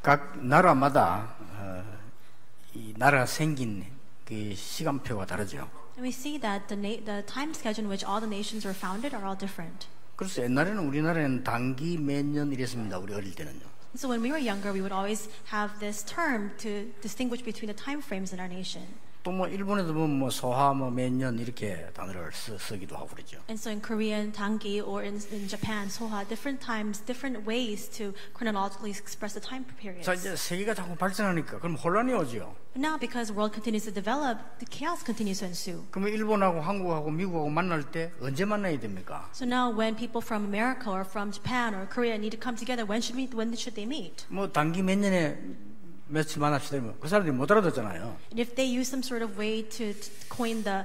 각 나라마다 이 나라가 생긴 그 시간표가 다르죠. And we see that the time schedule in which all the nations were founded are all different. 그래서 옛날에는 우리나라에는 단기 몇 년 이랬습니다. 우리 어릴 때는요. So when we were younger, we would always have this term to distinguish between the time frames in our nation. 또 뭐 일본에도 뭐 소하 뭐 몇 년 이렇게 단어를 쓰기도 하고 그러죠. And so in Korean, Dangi, or in Japan, Soha, different times, different ways to chronologically express the time periods. 자 이제 세계가 자꾸 발전하니까 그럼 혼란이 오죠. But now, because the world continues to develop, the chaos continues to ensue. 그러면 일본하고 한국하고 미국하고 만날 때 언제 만나야 됩니까? So now, when people from America or from Japan or Korea need to come together, when should they meet? 뭐 단기 몇 년에 며칠 만납시다 이러면 그 사람들이 못 알아듣잖아요. And if they use some sort of way to coin the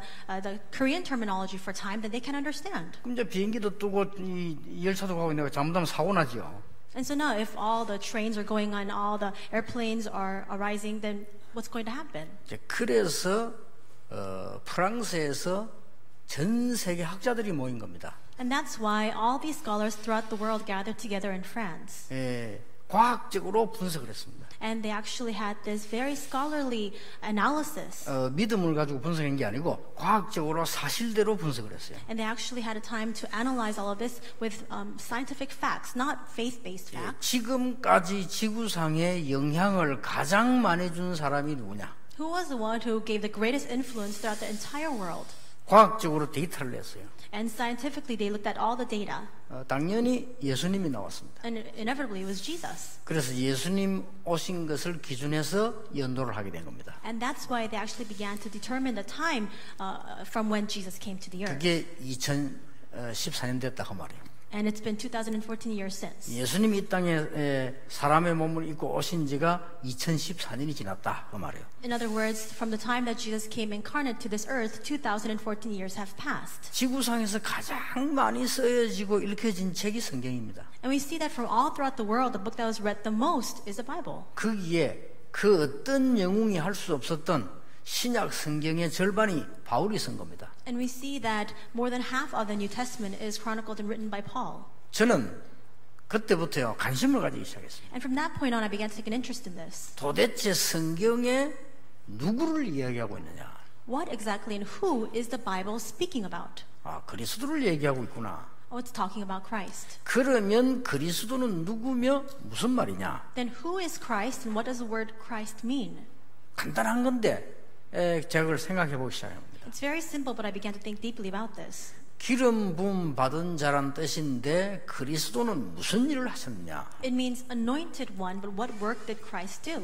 Korean terminology for time, then they can understand. 그럼 이제 비행기도 뜨고 이 열차도 가고 내가 잘못하면 사고 나죠. And so now, if all the trains are going on, all the airplanes are arising, then what's going to happen? 이제 그래서 프랑스에서 전 세계 학자들이 모인 겁니다. And that's why all these scholars throughout the world gathered together in France. 과학적으로 분석을 했습니다. And they actually had this very scholarly analysis. 믿음을 가지고 분석한 게 아니고 과학적으로 사실대로 분석을 했어요. And they actually had a time to analyze all of this with scientific facts, not faith-based facts. 지금까지 지구상에 영향을 가장 많이 준 사람이 누구냐? Who was the one who gave the greatest influence throughout the entire world? 과학적으로 데이터를 냈어요. And scientifically, they looked at all the data. 당연히 예수님이 나왔습니다. And inevitably, it was Jesus. 그래서 예수님 오신 것을 기준해서 연도를 하게 된 겁니다. And that's why they actually began to determine the time from when Jesus came to the earth. 그게 2014년 됐다 그 말이에요. And it's been 2014 years since. 예수님이 이 땅에 사람의 몸을 입고 오신 지가 2014년이 지났다 그 말이에요. In other words, from the time that Jesus came incarnate to this earth, 2014 years have passed. 지구상에서 가장 많이 쓰여지고 읽혀진 책이 성경입니다. And we see that from all throughout the world, the book that was read the most is the Bible. 거기에 그 어떤 영웅이 할 수 없었던 신약 성경의 절반이 바울이 쓴 겁니다. And we see that more than half of the New Testament is chronicled and written by Paul. 저는 그때부터요 관심을 가지기 시작했습니다. And from that point on, I began to take an interest in this. 도대체 성경에 누구를 이야기하고 있느냐? What exactly and who is the Bible speaking about? 아, 그리스도를 얘기하고 있구나. Oh, it's talking about Christ. 그러면 그리스도는 누구며 무슨 말이냐? Then who is Christ and what does the word Christ mean? 간단한 건데 제가 그걸 생각해 보기 시작합니다. It's very simple, but I began to think deeply about this. 기름 부음 받은 자란 뜻인데 그리스도는 무슨 일을 하셨느냐? It means anointed one, but what work did Christ do?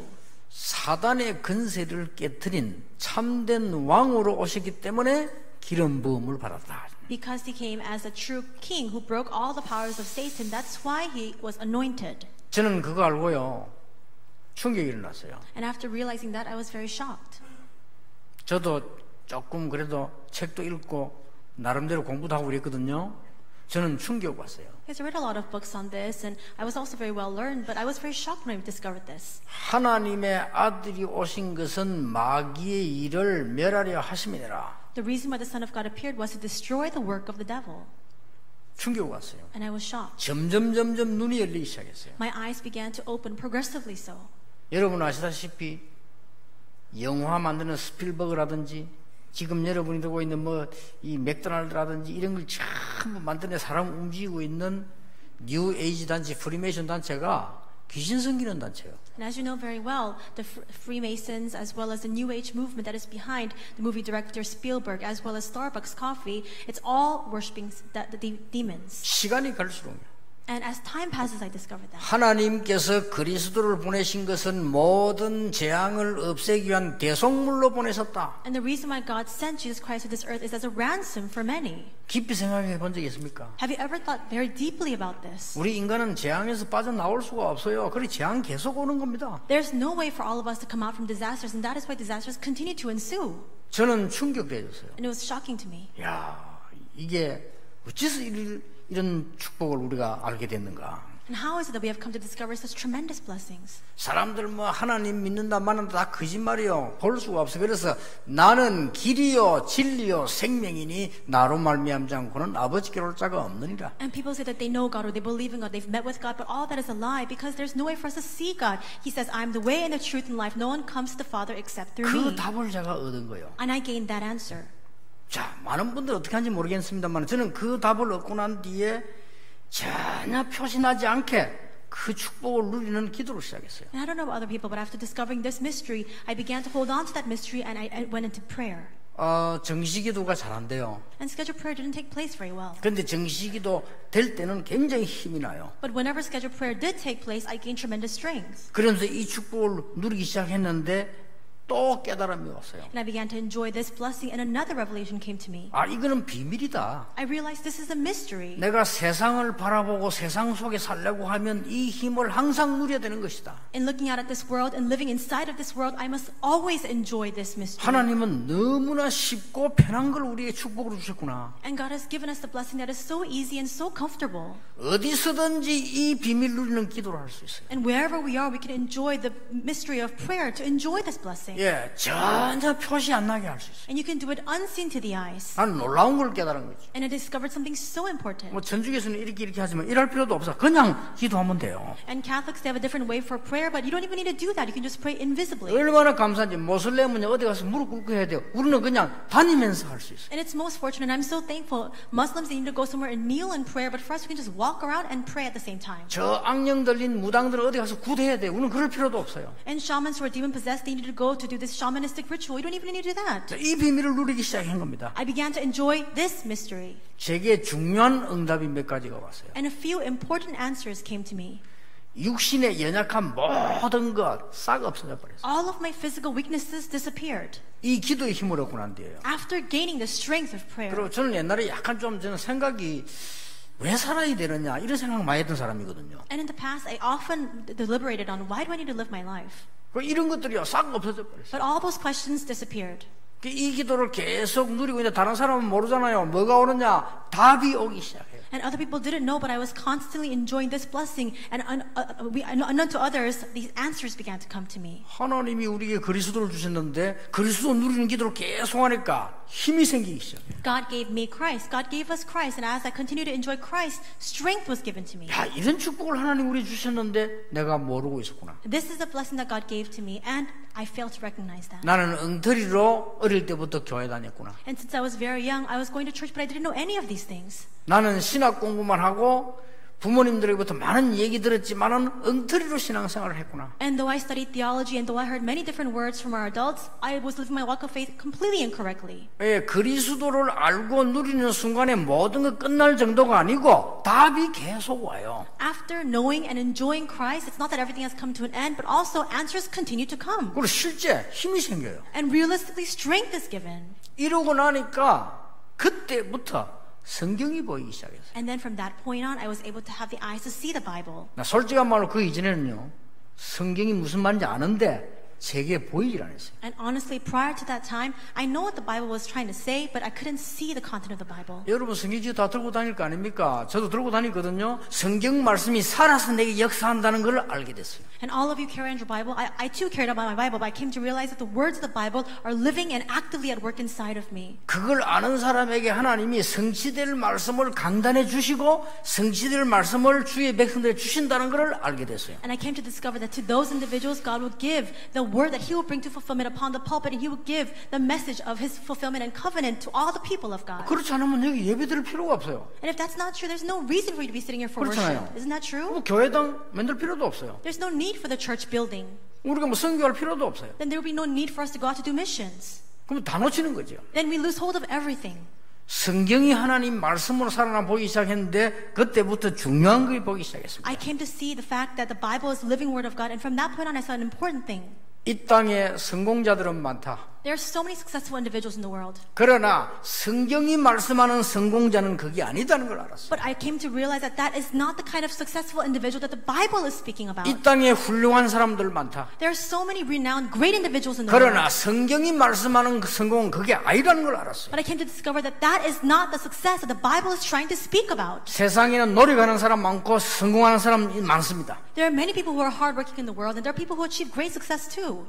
사단의 근세를 깨트린 참된 왕으로 오셨기 때문에 기름 부음을 받았다. Because he came as a true king who broke all the powers of Satan, that's why he was anointed. 저는 그거 알고요 충격이 일어났어요. And after realizing that, I was very shocked. 저도 조금 그래도 책도 읽고 나름대로 공부도 하고 그랬거든요. 저는 충격 왔어요. Yes, I read a lot of books on this, and I was also very well learned, but I was very shocked when I discovered this. 하나님의 아들이 오신 것은 마귀의 일을 멸하려 하심이니라. The reason why the Son of God appeared was to destroy the work of the devil. 충격 왔어요. And I was shocked. 점점 눈이 열리기 시작했어요. My eyes began to open progressively so. 여러분 아시다시피 영화 만드는 스필버그라든지 지금 여러분이 들고 있는 뭐 이 맥도날드라든지 이런 걸 전부 만드는 사람 움직이고 있는 뉴 에이지 단체, 프리메이션 단체가 귀신 섬기는 단체예요. And as you know very well, the Freemasons, as well as the New Age movement that is behind the movie director Spielberg, as well as Starbucks Coffee, it's all worshiping the demons. 시간이 갈수록 And as time passes, I discovered that. 하나님께서 그리스도를 보내신 것은 모든 재앙을 없애기 위한 대속물로 보내셨다. And the reason why God sent Jesus Christ to this earth is as a ransom for many. 깊이 생각해 본 적이 있습니까? Have you ever thought very deeply about this? 우리 인간은 재앙에서 빠져나올 수가 없어요. 그래 재앙 계속 오는 겁니다. There's no way for all of us to come out from disasters, and that is why disasters continue to ensue. 저는 충격되었어요. And it was shocking to me. 야, 이게 어째서 이런 축복을 우리가 알게 됐는가? And And how is it that we have come to discover such tremendous blessings? 사람들 뭐 하나님 믿는다 말한다 다 거짓말이요. 볼 수가 없어. 그래서 나는 길이요 진리요 생명이니 나로 말미암지 않고는 아버지께로 올 자가 없느니라. And people say that they know God or they believe in God, they've met with God, but all that is a lie because there's no way for us to see God. He says, I'm the way and the truth and life. No one comes to the Father except through 그 me. 답을 제가 얻은 거예요. And I gained that answer. 자, 많은 분들 어떻게 하는지 모르겠습니다만 저는 그 답을 얻고 난 뒤에 전혀 표시나지 않게 그 축복을 누리는 기도를 시작했어요. And I don't know about other people, but after discovering this mystery, I began to hold on to that mystery and I went into prayer. 정시기도가 잘 안 돼요. And scheduled prayer didn't take place very well. 그런데 정시기도 될 때는 굉장히 힘이 나요. But whenever scheduled prayer did take place, I gained tremendous strength. 그러면서 이 축복을 누리기 시작했는데 또 깨달음이 왔어요. And I began to enjoy this blessing and another revelation came to me. 이거는 비밀이다. I realized this is a mystery. 내가 세상을 바라보고 세상 속에 살려고 하면 이 힘을 항상 누려야 되는 것이다. In looking out at this world and living inside of this world, I must always enjoy this mystery. 하나님은 너무나 쉽고 편한 걸 우리에게 축복으로 주셨구나. And God has given us the blessing that is so easy and so comfortable. 어디서든지 이 비밀 누리는 기도를 할 수 있어요. And wherever we are, we can enjoy the mystery of prayer to enjoy this blessing. 예, 전혀 표시 안 나게 할 수 있어요. And you can do it unseen to the eyes. 나는 놀라운 걸 깨달은 거지. And I discovered something so important. 뭐 전주교에서는 이렇게 하지만 이럴 필요도 없어. 그냥 기도하면 돼요. And Catholics, they have a different way for prayer, but you don't even need to do that. You can just pray invisibly. 얼마나 감사한지 모슬렘은 어디 가서 무릎 꿇고 해야 돼요. 우리는 그냥 다니면서 할 수 있어요. And it's most fortunate. I'm so thankful. Muslims, they need to go somewhere and kneel in prayer, but for us, we can just walk around and pray at the same time. 저 악령 들린 무당들은 어디 가서 굿해야 돼요. 우리는 그럴 필요도 없어요. And shamans who are demon possessed, they need to go to do this shamanistic ritual. You don't even need to do that. 자, 이 비밀을 누리기 시작한 겁니다. I began to enjoy this mystery. 제게 중요한 응답이 몇 가지가 왔어요. And a few important answers came to me. 육신의 연약한 모든 것 싹 없어져 버렸어요. All of my physical weaknesses disappeared. 이 기도의 힘을 얻고 난 뒤에요. After gaining the strength of prayer. 그리고 저는 옛날에 약간 좀 저는 생각이 왜 살아야 되느냐 이런 생각 많이 했던 사람이거든요. And in the past, I often deliberated on why do I need to live my life? 이런 것들이요 싹 없어져 버렸어요. But all those questions disappeared. 이 기도를 계속 누리고 있는데 다른 사람은 모르잖아요. 뭐가 오느냐 답이 오기 시작해요. And other people didn't know, but I was constantly enjoying this blessing. And unknown to others, these answers began to come to me. 하나님이 우리에게 그리스도를 주셨는데 그리스도 누리는 기도를 계속 하니까 힘이 생기기 시작해요. God gave me Christ. God gave us Christ. And as I continue to enjoy Christ, strength was given to me. 야, 이런 축복을 하나님 우리 주셨는데 내가 모르고 있었구나. This is a blessing that God gave to me, and I failed to recognize that. 나는 엉터리로 어릴 때부터 교회 다녔구나. And since I was very young, I was going to church, but I didn't know any of these things. 나는 신학 공부만 하고 부모님들로부터 많은 얘기 들었지만은 엉터리로 신앙생활을 했구나. And though I studied theology and though I heard many different words from our adults, I was living my walk of faith completely incorrectly. 예, 그리스도를 알고 누리는 순간에 모든 것 끝날 정도가 아니고 답이 계속 와요. After knowing and enjoying Christ, it's not that everything has come to an end, but also answers continue to come. 그리고 실제 힘이 생겨요. And realistically, strength is given. 이러고 나니까 그때부터 성경이 보이기 시작했어요. And then from that point on, I was able to have the eyes to see the Bible. 나 솔직한 말로 그 이전에는요 성경이 무슨 말인지 아는데 제게 보이질 않았어요. And honestly, prior to that time, I know what the Bible was trying to say, but I couldn't see the content of the Bible. 여러분 성경지 다 들고 다닐 거 아닙니까? 저도 들고 다니거든요. 성경 말씀이 살아서 내게 역사한다는 걸 알게 됐어요. And all of you carry on your Bible. I too carried on my Bible, but I came to realize that the words of the Bible are living and actively at work inside of me. 그걸 아는 사람에게 하나님이 성취될 말씀을 강단해 주시고 성취될 말씀을 주의 백성들에게 주신다는 걸 알게 됐어요. And I came to discover that to those individuals, God would give the word that He will bring to fulfillment upon the pulpit, and He will give the message of His fulfillment and covenant to all the people of God. 그렇지 않으면 여기 예배 드릴 필요가 없어요. And if that's not true, there's no reason for you to be sitting here for 그렇잖아요. worship. Isn't that true? 교회당 만들 필요도 없어요. There's no need for the church building. 우리가 뭐 선교할 필요도 없어요. Then there will be no need for us to go out to do missions. 그럼 다 놓치는 거죠. Then we lose hold of everything. 성경이 하나님 말씀으로 살아나 보이기 시작했는데 그때부터 중요한 걸 보기 시작했습니다. I came to see the fact that the Bible is the living word of God, and from that point on I saw an important thing. 이 땅에 성공자들은 많다. There are so many successful individuals in the world. 그러나 성경이 말씀하는 성공자는 그게 아니다는 걸 알았어요. But I came to realize that that is not the kind of successful individual that the Bible is speaking about. 이 땅에 훌륭한 사람들 많다. There are so many renowned, great individuals in the world. 그러나 성경이 말씀하는 그 성공은 그게 아니라는 걸 알았어요. But I came to discover that that is not the success that the Bible is trying to speak about. 세상에는 노력하는 사람 많고 성공하는 사람 많습니다. There are many people who are hardworking in the world, and there are people who achieve great success too.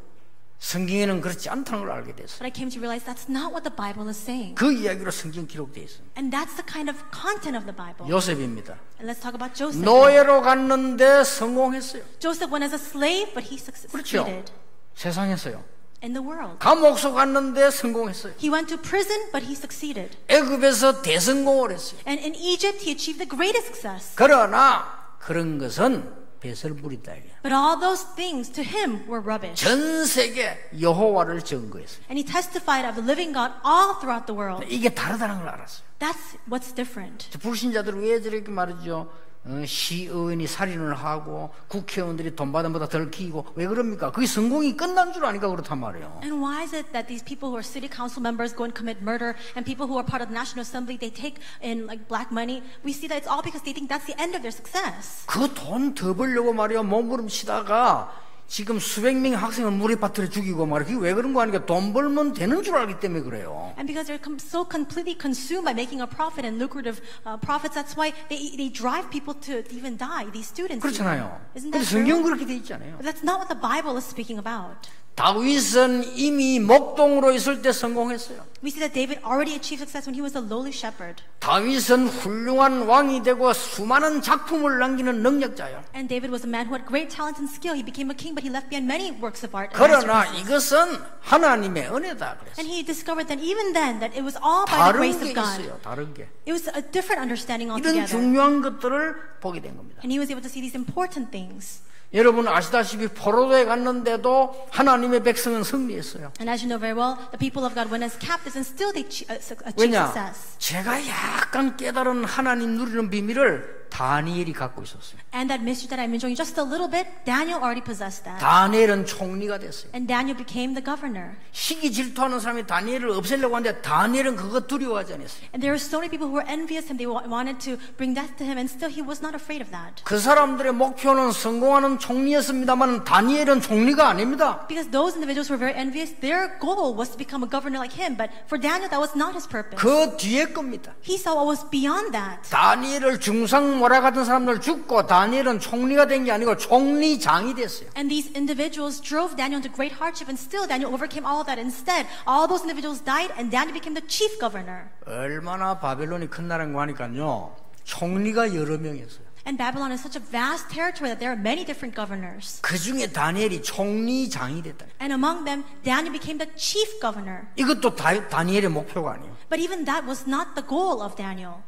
성경에는 그렇지 않다는 걸 알게 됐어요. But I came to realize that's not what the Bible is saying. 그 이야기로 성경 기록되어 있습니다. And that's the kind of content of the Bible. 요셉입니다. And let's talk about Joseph. 노예로 갔는데 성공했어요. Joseph went as a slave, but he 그렇죠. succeeded 세상에서요. in the world. 감옥소 갔는데 성공했어요. He went to prison, but he succeeded. 애굽에서 대성공을 했어요. And in Egypt, he achieved the greatest success. 그러나 그런 것은 배설물이다. But all those things to him were rubbish. 전 세계 여호와를 증거했어요. And he testified of the living God all throughout the world. 이게 다르다는 걸 알았어요. That's what's different. 불신자들은 왜 저렇게 말이죠? 시의원이 살인을 하고 국회의원들이 돈 받은 보다 덜 키고 왜 그럽니까? 그게 성공이 끝난 줄 아니까 그렇단 말이에요. And why is it that these people who are city council members go and commit murder, and people who are part of the National Assembly, they take in like black money? We see that it's all because they think that's the end of their success. 그 돈 더 벌려고 말이야 몸부림치다가 지금 수백 명의 학생을 물에 빠뜨려 죽이고 말이야. 그게 왜 그런 거 아니까 돈 벌면 되는 줄 알기 때문에 그래요. And because they're so completely consumed by making a profit and lucrative profits, that's why they drive people to even die. These students. 그렇잖아요. Isn't 근데 that 성경 true? 그렇게 돼 있잖아요. But that's not what the Bible is speaking about. 다윗은 이미 목동으로 있을 때 성공했어요. We see that David already achieved success when he was a lowly shepherd. 다윗은 훌륭한 왕이 되고 수많은 작품을 남기는 능력자예요. And David was a man who had great talent and skill. He became a king, but he left behind many works of art. And 그러나 masterpieces. 이것은 하나님의 은혜다 그랬어요. And he discovered that even then, that it was all by the 다른 grace 게 of God. 있어요. 다른 게. It was a different understanding 이런 altogether. 중요한 것들을 보게 된 겁니다. And he was able to see these important things. 여러분 아시다시피 포로도에 갔는데도 하나님의 백성은 승리했어요. And as you know very well, the people of God went as captives and still they achieved 왜냐? success. 제가 약간 깨달은 하나님 누리는 비밀을 다니엘이 갖고 있었어요. And that mystery that I'm enjoying just a little bit, Daniel already possessed that. 다니엘은 총리가 됐어요. And Daniel became the governor. 시기 질투하는 사람이 다니엘을 없애려고 하는데 다니엘은 그거 두려워하지 않았어요. And there were so many people who were envious and they wanted to bring death to him, and still he was not afraid of that. 그 사람들의 목표는 성공하는 총리였습니다만 다니엘은 총리가 아닙니다. Because those individuals who were very envious, their goal was to become a governor like him. But for Daniel, that was not his purpose. 그 뒤에 겁니다. He saw what was beyond that. 다니엘을 중상모라 같은 사람들 죽고 다니엘은 총리가 된 게 아니고 총리장이 됐어요. And these individuals drove Daniel into great hardship, and still Daniel overcame all of that. Instead, all those individuals died, and Daniel became the chief governor. 얼마나 바벨론이 큰 나라인가 하니까요. 총리가 여러 명이었어요. And Babylon is such a vast territory that there are many different governors. 그 중에 다니엘이 총리장이 됐다. And among them, Daniel became the chief governor. 이것도 다니엘의 목표가 아니에요. But even that was not the goal of Daniel.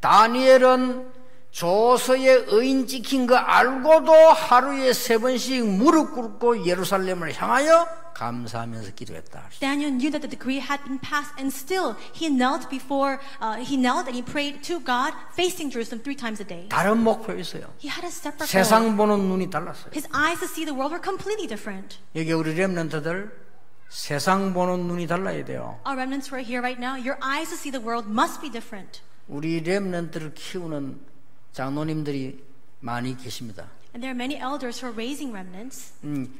다니엘은 조서에 의인 찍힌 거 알고도 하루에 3번씩 무릎 꿇고 예루살렘을 향하여 감사하면서 기도했다. Daniel knew that the decree had been passed, and still he knelt and he prayed to God, facing Jerusalem 3 times a day. 다른 목표였어요. He had a separate goal. 세상 보는 눈이 달랐어요. His eyes to see the world were completely different. 여기 우리 렘넌트들 세상 보는 눈이 달라야 돼요. Our remnants who are here right now, your eyes to see the world must be different. 우리 렘넌트를 키우는 장로님들이 많이 계십니다. And there are many elders who are raising remnants.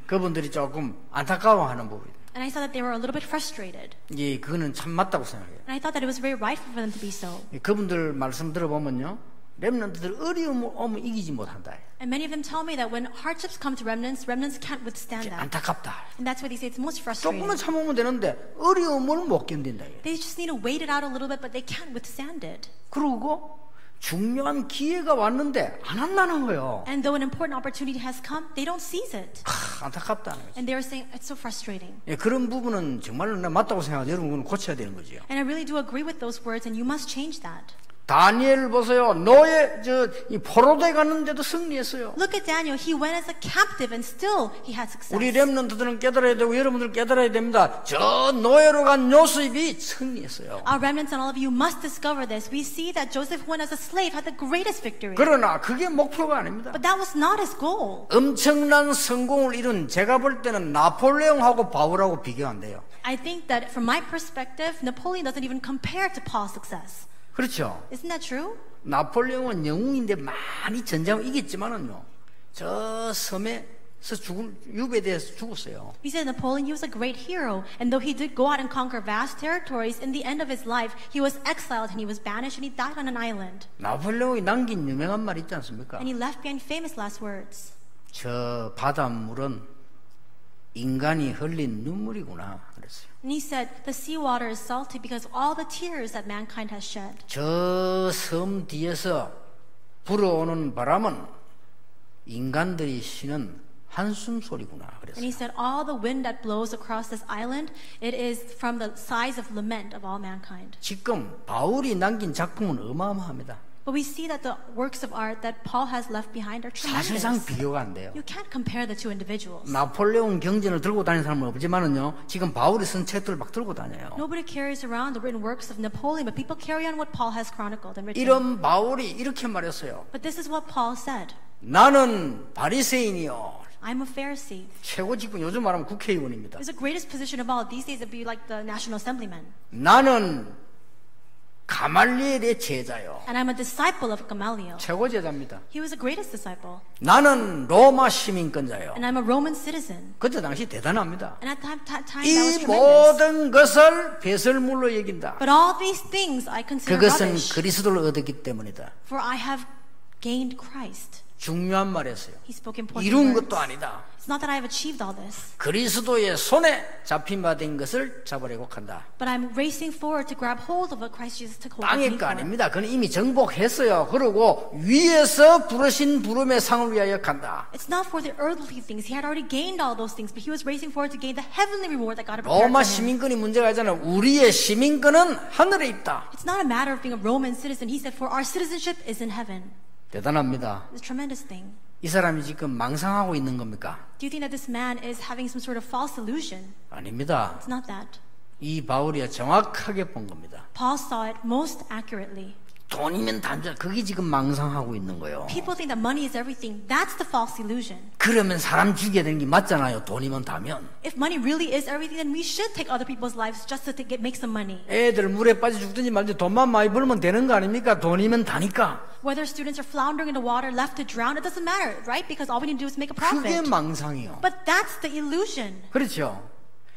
그분들이 조금 안타까워하는 부분이에요. And I saw that they were a little bit frustrated. 예, 그거는 참 맞다고 생각해요. And I thought that it was very rightful for them to be so. 그분들 말씀 들어보면요, 렘넌트들 어려움 오면 이기지 못한다. And many of them tell me that when hardships come to remnants can't withstand that. 안타깝다. And that's why they say it's most frustrating. 조금만 참으면 되는데 어려움을 못 견딘다. They just need to wait it out a little bit, but they can't withstand it. 그리고 중요한 기회가 왔는데 안 한다는 거예요. And though an important opportunity has come, they don't seize it. 안타깝다는 거죠. And they are saying it's so frustrating. 예, 그런 부분은 정말로 맞다고 생각하죠. 여러분 그건 고쳐야 되는 거죠. And I really do agree with those words, and you must change that. 다니엘 보세요. 노예 이 포로돼 갔는데도 승리했어요. Look at Daniel. He went as a captive and still he had success. 우리 렘넌트들은 깨달아야 되고 여러분들 깨달아야 됩니다. 저 노예로 간 요셉이 승리했어요. Our remnants and all of you must discover this. We see that Joseph went as a slave, had the greatest victory. 그러나 그게 목표가 아닙니다. But that was not his goal. 엄청난 성공을 이룬 제가 볼 때는 나폴레옹하고 바울하고 비교 안 돼요. I think that from my perspective, Napoleon doesn't even compare to Paul's success. 그렇죠. Isn't that true? 나폴레옹은 영웅인데 많이 전쟁을 이겼지만은요, 저 섬에서 유배돼서 죽었어요. We said Napoleon, he was a great hero, and though he did go out and conquer vast territories, in the end of his life, he was exiled and he was banished and he died on an island. 나폴레옹이 남긴 유명한 말 있지 않습니까? And he left behind famous last words. 저 바닷물은 인간이 흘린 눈물이구나 그랬어요. And he said, the seawater is salty because of all the tears that mankind has shed. 저 섬 뒤에서 불어오는 바람은 인간들이 쉬는 한숨 소리구나 And he 그랬어요. said, all the wind that blows across this island, it is from the sighs of lament of all mankind. 지금 바울이 남긴 작품은 어마어마합니다. But we see that the works of art that Paul has left behind are 사실상 tremendous. 비교가 안 돼요. You can't compare the two individuals. 나폴레옹 경전을 들고 다니는 사람은 없지만은요, 지금 바울이 쓴 책들을 막 들고 다녀요. Nobody carries around the written works of Napoleon, but people carry on what Paul has chronicled and written. 이런 바울이 이렇게 말했어요. But this is what Paul said. 나는 바리새인이요. I'm a Pharisee. 최고 직분 요즘 말하면 국회의원입니다. It's the greatest position of all. These days it'd be like the National Assemblyman. 나는 가말리엘의 제자요. And I'm a disciple of Gamaliel. 최고 제자입니다. He was the greatest disciple. 나는 로마 시민권자요. And I'm a Roman citizen. 그때 당시 대단합니다. And at that time that was 이 tremendous. 모든 것을 배설물로 여긴다. But all these things I consider 그것은 rubbish, 그리스도를 얻었기 때문이다. for I have gained Christ. 중요한 말이었어요. He spoke important 이룬 words. 것도 아니다. It's not that I have achieved all this, 그리스도의 손에 잡힌 바 된 것을 잡으려고 한다. but I'm racing forward to grab hold of what Christ Jesus took hold of 땅의 me 거 for. 아닙니다. 그는 이미 정복했어요. 그리고 위에서 부르신 부름의 상을 위하여 간다. It's not for the earthly things. He had already gained all those things, but he was racing forward to gain the heavenly reward that God had prepared 로마 for him. 시민권이 문제가 아니잖아요. 우리의 시민권은 하늘에 있다. It's not a matter of being a Roman citizen. He said, for our citizenship is in heaven. 대단합니다. It's a tremendous thing. 이 사람이 지금 망상하고 있는 겁니까? Do you think that this man is having some sort of false illusion? 아닙니다. It's not that. 이 바울이 정확하게 본 겁니다. Paul saw it most accurately. 돈이면 단자. 그게 지금 망상하고 있는 거예요. People think that money is everything. That's the false illusion. 그러면 사람 죽여야 되는 게 맞잖아요. 돈이면 다면. If money really is everything, then we should take other people's lives just to make some money. 애들 물에 빠져 죽든지 말든지 돈만 많이 벌면 되는 거 아닙니까? 돈이면 다니까. Whether students are floundering in the water, left to drown, it doesn't matter, right? Because all we need to do is make a 그게 profit. 망상이요. But that's the illusion. 그렇죠.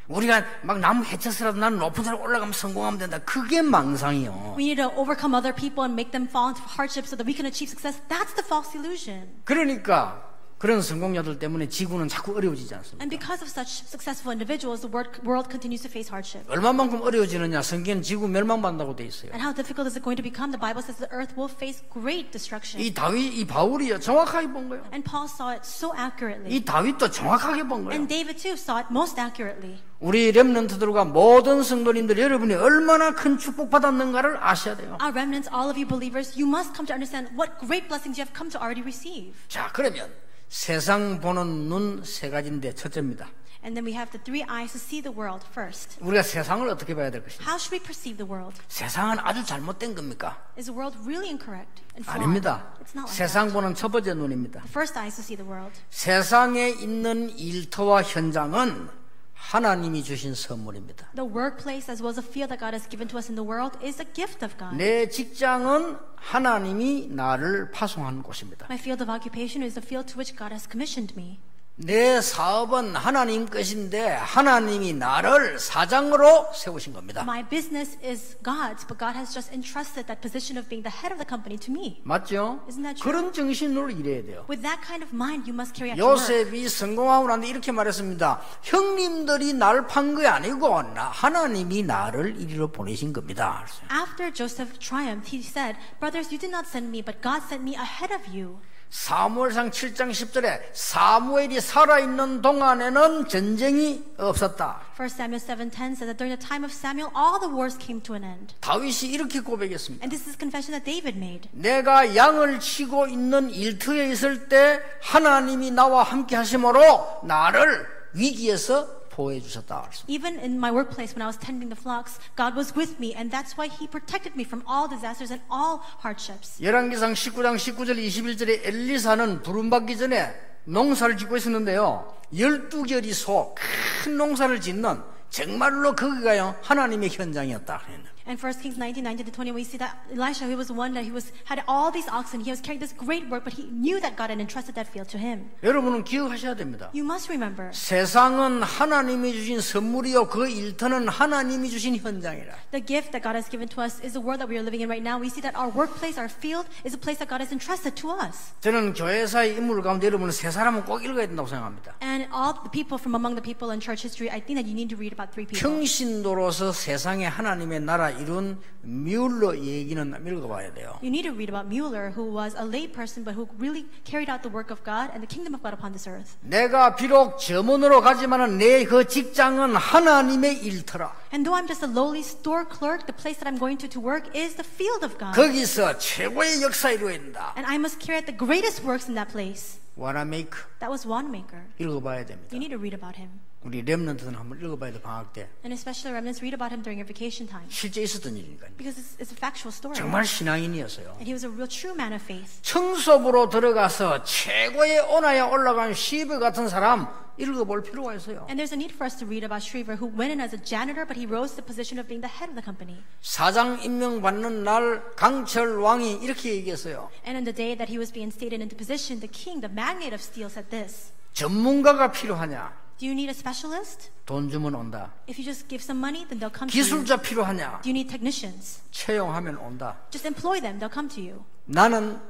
우리가 막 나무 해쳐서라도 나는 높은 산에 올라가면 성공하면 된다. 그게 망상이요. We need to overcome other people and make them fall into hardship so that we can achieve success. That's the false illusion. 그러니까 그런 성공자들 때문에 지구는 자꾸 어려워지지 않습니까? And because of such successful individuals, the world continues to face hardship. 얼마만큼 어려워지느냐? 성경은 지구 멸망받는다고 돼 있어요. And how difficult is it going to become? The Bible says the earth will face great destruction. 이 바울이요 정확하게 본 거예요. And Paul saw it so accurately. 이 다윗도 정확하게 본 거예요. And David too saw it most accurately. 우리 렘넌트들과 모든 성도님들 여러분이 얼마나 큰 축복 받았는가를 아셔야 돼요. Our remnants, all of you believers, you must come to understand what great blessings you have come to already receive. 자, 그러면 세상 보는 눈 세 가지인데 첫째입니다. And then we have the three eyes to see the world first. 우리가 세상을 어떻게 봐야 될 것인가? How should we perceive the world? 세상은 아주 잘못된 겁니까? Is the world really incorrect and flawed? 아닙니다. It's not like 세상 that. 보는 첫 번째 눈입니다. The first eye is to see the world. 세상에 있는 일터와 현장은 하나님이 주신 선물입니다. The workplace as well as the field that God has given to us in the world is a gift of God. 내 직장은 하나님이 나를 파송한 곳입니다. My field of occupation is the field to which God has commissioned me. 내 사업은 하나님 것인데 하나님이 나를 사장으로 세우신 겁니다. My business is God's, but God has just entrusted that position of being the head of the company to me. 맞죠? Isn't that true? 그런 정신으로 일해야 돼요. With that kind of mind, you must carry out your work. 요셉이 성공하고 나는데 이렇게 말했습니다. 형님들이 날 판 게 아니고 하나님이 나를 이리로 보내신 겁니다. After Joseph triumphed, he said, "Brothers, you did not send me, but God sent me ahead of you." 사무엘상 7장 10절에 사무엘이 살아있는 동안에는 전쟁이 없었다. 1 Samuel 7:10 says that during the time of Samuel, all the wars came to an end. 다윗이 이렇게 고백했습니다. And this is a confession that David made. 내가 양을 치고 있는 일터에 있을 때 하나님이 나와 함께 하심으로 나를 위기에서 보호해 주셨다. Even in my workplace when I was tending the flocks, God was with me, and that's why He protected me from all disasters and all hardships. 열왕기상 19장 19절 21절에 엘리사는 부름받기 전에 농사를 짓고 있었는데요. 12겨리소 큰 농사를 짓는 정말로 거기가요 하나님의 현장이었다. And 1 Kings 19:19-20, we see that Elisha, he was one that had all these oxen. He was carrying this great work, but he knew that God had entrusted that field to him. 여러분은 기억하셔야 됩니다. You must remember. 세상은 하나님이 주신 선물이요, 그 일터는 하나님이 주신 현장이라. The gift that God has given to us is the world that we are living in right now. We see that our workplace, our field, is a place that God has entrusted to us. 저는 교회사의 인물 가운데 여러분은 세 사람은 꼭 읽어야 된다고 생각합니다. And all the people from among the people in church history, I think that you need to read about 3 people. 평신도로서 세상에 하나님의 나라 이룬 뮬러 얘기는 읽어봐야 돼요. You need to read about Mueller, who was a lay person, but who really carried out the work of God and the kingdom of God upon this earth. 내가 비록 점원으로 가지만은 내 그 직장은 하나님의 일터라. And though I'm just a lowly store clerk, the place that I'm going to work is the field of God. 거기서 최고의 역사 이루어진다. And I must carry out the greatest works in that place. 와나메이커 That was Wanamaker. 읽어봐야 됩니다. You need to read about him. 우리 렘넌트는 한번 읽어봐야 돼. 방학 때. And especially remnants, read about him during your vacation time. 실제 있었던 일이니까요. Because it's a factual story. 정말 신앙인이었어요. And he was a real true man of faith. 청소부로 들어가서 최고의 온화에 올라간 시브 같은 사람 읽어볼 필요가 있어요. And there's a need for us to read about Shriver, who went in as a janitor, but he rose to the position of being the head of the company. 사장 임명받는 날 강철 왕이 이렇게 얘기했어요. And on the day that he was being instated into position, the king, the magnate of steel, said this: 전문가가 필요하냐? Do you need a specialist? 돈 주면 온다. If you just give some money, then they'll come to you. 기술자 필요하냐? Do you need technicians? 채용하면 온다. Just employ them, they'll come to you. 나는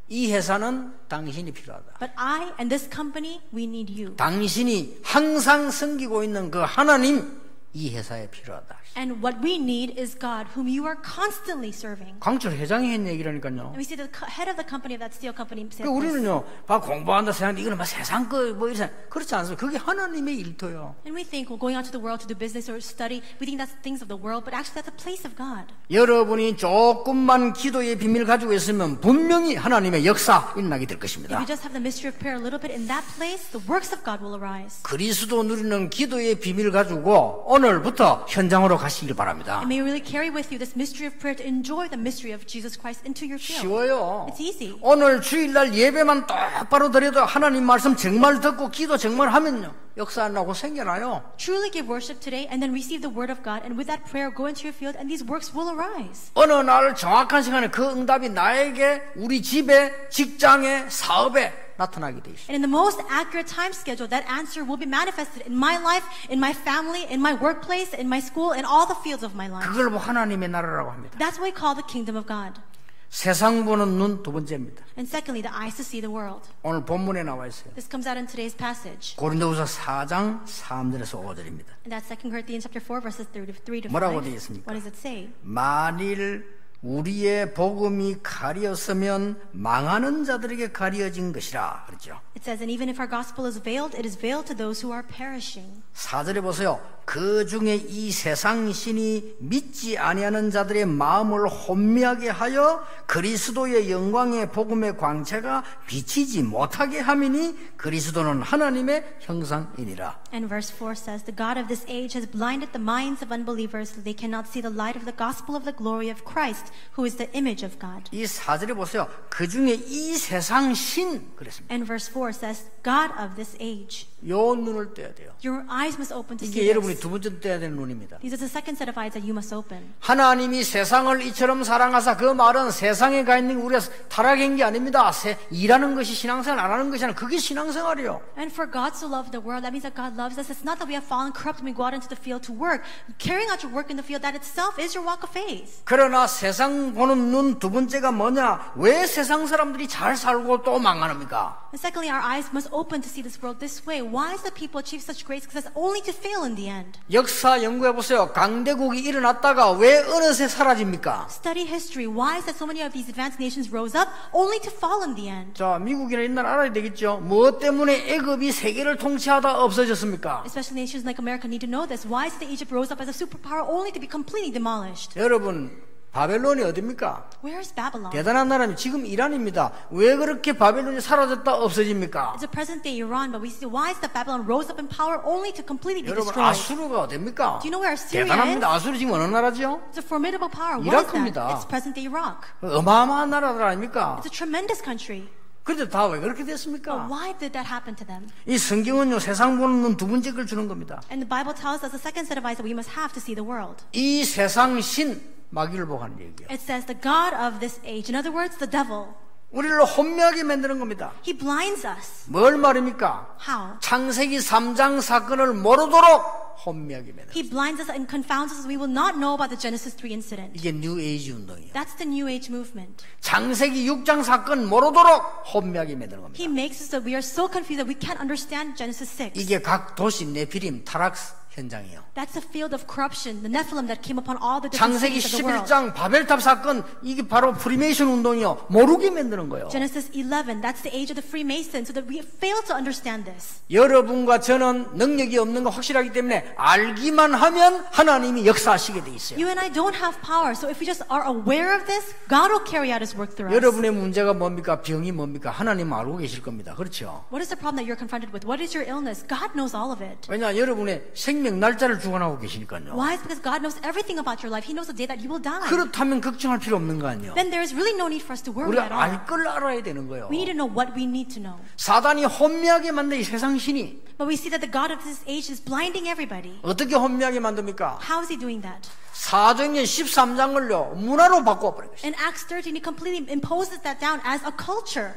이 회사는 당신이 필요하다. But I and this company, we need you. 당신이 항상 섬기고 있는 그 하나님 이 회사에 필요하다. And what we need is God, whom you are constantly serving. 강철 회장이 했는 얘기라니까요. And we see the head of the company of that steel company said this. 우리는요, 막 공부한다 생각하는데 이거는 막 세상 거 뭐 이런 그렇지 않습니다. 그게 하나님의 일터요. And we think, well, going out to the world to do business or study, we think that's things of the world, but actually that's a place of God. 여러분이 조금만 기도의 비밀 가지고 있으면 분명히 하나님의 역사 일어나게 될 것입니다. If you just have the mystery of prayer a little bit in that place, the works of God will arise. 그리스도 누리는 기도의 비밀 가지고 오늘부터 현장으로 가시길 바랍니다. And may you really carry with you this mystery of prayer to enjoy the mystery of Jesus Christ into your field. 쉬워요. It's easy. 오늘 주일날 예배만 똑바로 드려도 하나님 말씀 정말 듣고 기도 정말 하면요, 역사 안 나고 생겨나요. Truly give worship today and then receive the word of God, and with that prayer go into your field and these works will arise. 어느 날 정확한 시간에 그 응답이 나에게, 우리 집에, 직장에, 사업에 나타나게 돼 있어요. And in the most accurate time schedule, that answer will be manifested in my life, in my family, in my workplace, in my school, in all the fields of my life. 그걸 뭐 하나님의 나라라고 합니다. That's what we call the kingdom of God. 세상 보는 눈 두 번째입니다. And secondly, the eyes to see the world. 오늘 본문에 나와 있어요. This comes out in today's passage. 고린도후서 4장 3절에서 5절입니다. And that's 2 Corinthians chapter 4, verses 3 to 5. 뭐라고 되어 있습니까? What does it say? 만일 우리의 복음이 가려서면 망하는 자들에게 가려진 것이라 그랬죠. It says, and even if our gospel is veiled, it is veiled to those who are perishing. 4절에 보세요. 그 중에 이 세상 신이 믿지 아니하는 자들의 마음을 혼미하게 하여 그리스도의 영광의 복음의 광채가 비치지 못하게 함이니 그리스도는 하나님의 형상이니라. And verse 4 says, the God of this age has blinded the minds of unbelievers so they cannot see the light of the gospel of the glory of Christ, who is the image of God. 이 4절에 보세요. 그 중에 이 세상 신 그랬습니다. And verse 4 says, God of this age. 요 눈을 떼야 돼요. Your eyes must open to see 이게 여러분이 this. 두 번째 떼야 되는 눈입니다. These are the second set of eyes that you must open. 하나님이 세상을 이처럼 사랑하사, 그 말은 세상에 가 있는 우리가 타락한 게 아닙니다. 일하는 것이 신앙생활, 안 하는 것이 아니라 그게 신앙생활이요. And for God to love the world, that means that God loves us. It's not that we have fallen corrupt when we go out into the field to work. Carrying out your work in the field, that itself is your walk of faith. 그러나 세상 보는 눈 두 번째가 뭐냐? 왜 세상 사람들이 잘 살고 또 망하는입니까? And secondly, our eyes must open to see this world this way. Why does the people achieve such great success only to fail in the end? 역사 연구해 보세요. 강대국이 일어났다가 왜 어느새 사라집니까? Study history. Why is that so many of these advanced nations rose up only to fall in the end? 자, 미국이나 옛날 알아야 되겠죠. 무엇 때문에 애굽이 세계를 통치하다 없어졌습니까? Especially nations like America need to know this. Why is it that Egypt rose up as a superpower only to be completely demolished? 여러분, 바벨론이 어딥니까? Where is Babylon? 대단한 나라입니다. 지금 이란입니다. 왜 그렇게 바벨론이 사라졌다 없어집니까? It's a present-day Iran, but we see why is that Babylon rose up in power only to completely be 여러분, destroyed? 아수르가 어딥니까? Do you know where Assyria is? 대단합니다. 아수르 지금 어느 나라죠? It's a formidable power. What is 이라크입니다. that? It's present-day Iraq. 어마어마한 나라들 아닙니까? It's a tremendous country. 그런데 다 왜 그렇게 But 됐습니까? why did that happen to them? 이 성경은요, 세상 보는 눈 두 번째 걸 주는 겁니다. And the Bible tells us the second set of eyes that we must have to see the world. 이 세상 신 마귀를 보고 하는 얘기예요. It says the God of this age. In other words, the devil. 우리를 혼미하게 만드는 겁니다. He blinds us. 뭘 말입니까? How? 창세기 3장 사건을 모르도록 혼미하게 만드는 He blinds us and confounds us. We will not know about the Genesis 3 incident. 이게 뉴 에이지 운동이에요. That's the New Age movement. 창세기 6장 사건 모르도록 혼미하게 만드는 겁니다. He makes us that we are so confused that we can't understand Genesis 6. 이게 각 도시 네피림 타락 현장이에요. That's a field of corruption, the Nephilim that came upon all the different 창세기 cities of the world. 11장 바벨탑 사건 이게 바로 프리메이션 운동이요. 모르게 만드는 거예요. Genesis 11, that's the age of the Freemasons, so that we fail to understand this. 여러분과 저는 능력이 없는 거 확실하기 때문에 알기만 하면 하나님이 역사하시게 돼 있어요. You and I don't have power, so if we just are aware of this, God will carry out His work through us. 여러분의 문제가 뭡니까? 병이 뭡니까? 하나님은 알고 계실 겁니다. 그렇죠? What is the problem that you're confronted with? What is your illness? God knows all of it. 왜냐 여러분의 생명 날짜를 주관하고 계시니까요. Why? It's because God knows everything about your life. He knows the day that you will die. 그렇다면 걱정할 필요 없는 거 아니에요. Then there is really no need for us to worry 우리가 at all. 알 걸 알아야 되는 거예요. We need to know what we need to know. 사단이 혼미하게 만든 이 세상 신이 But we see that the God of this age is blinding everybody. 어떻게 혼미하게 만듭니까? How is He doing that? 사도행전 13장을요 문화로 바꿔버려요. In Acts 13, He completely imposes that down as a culture.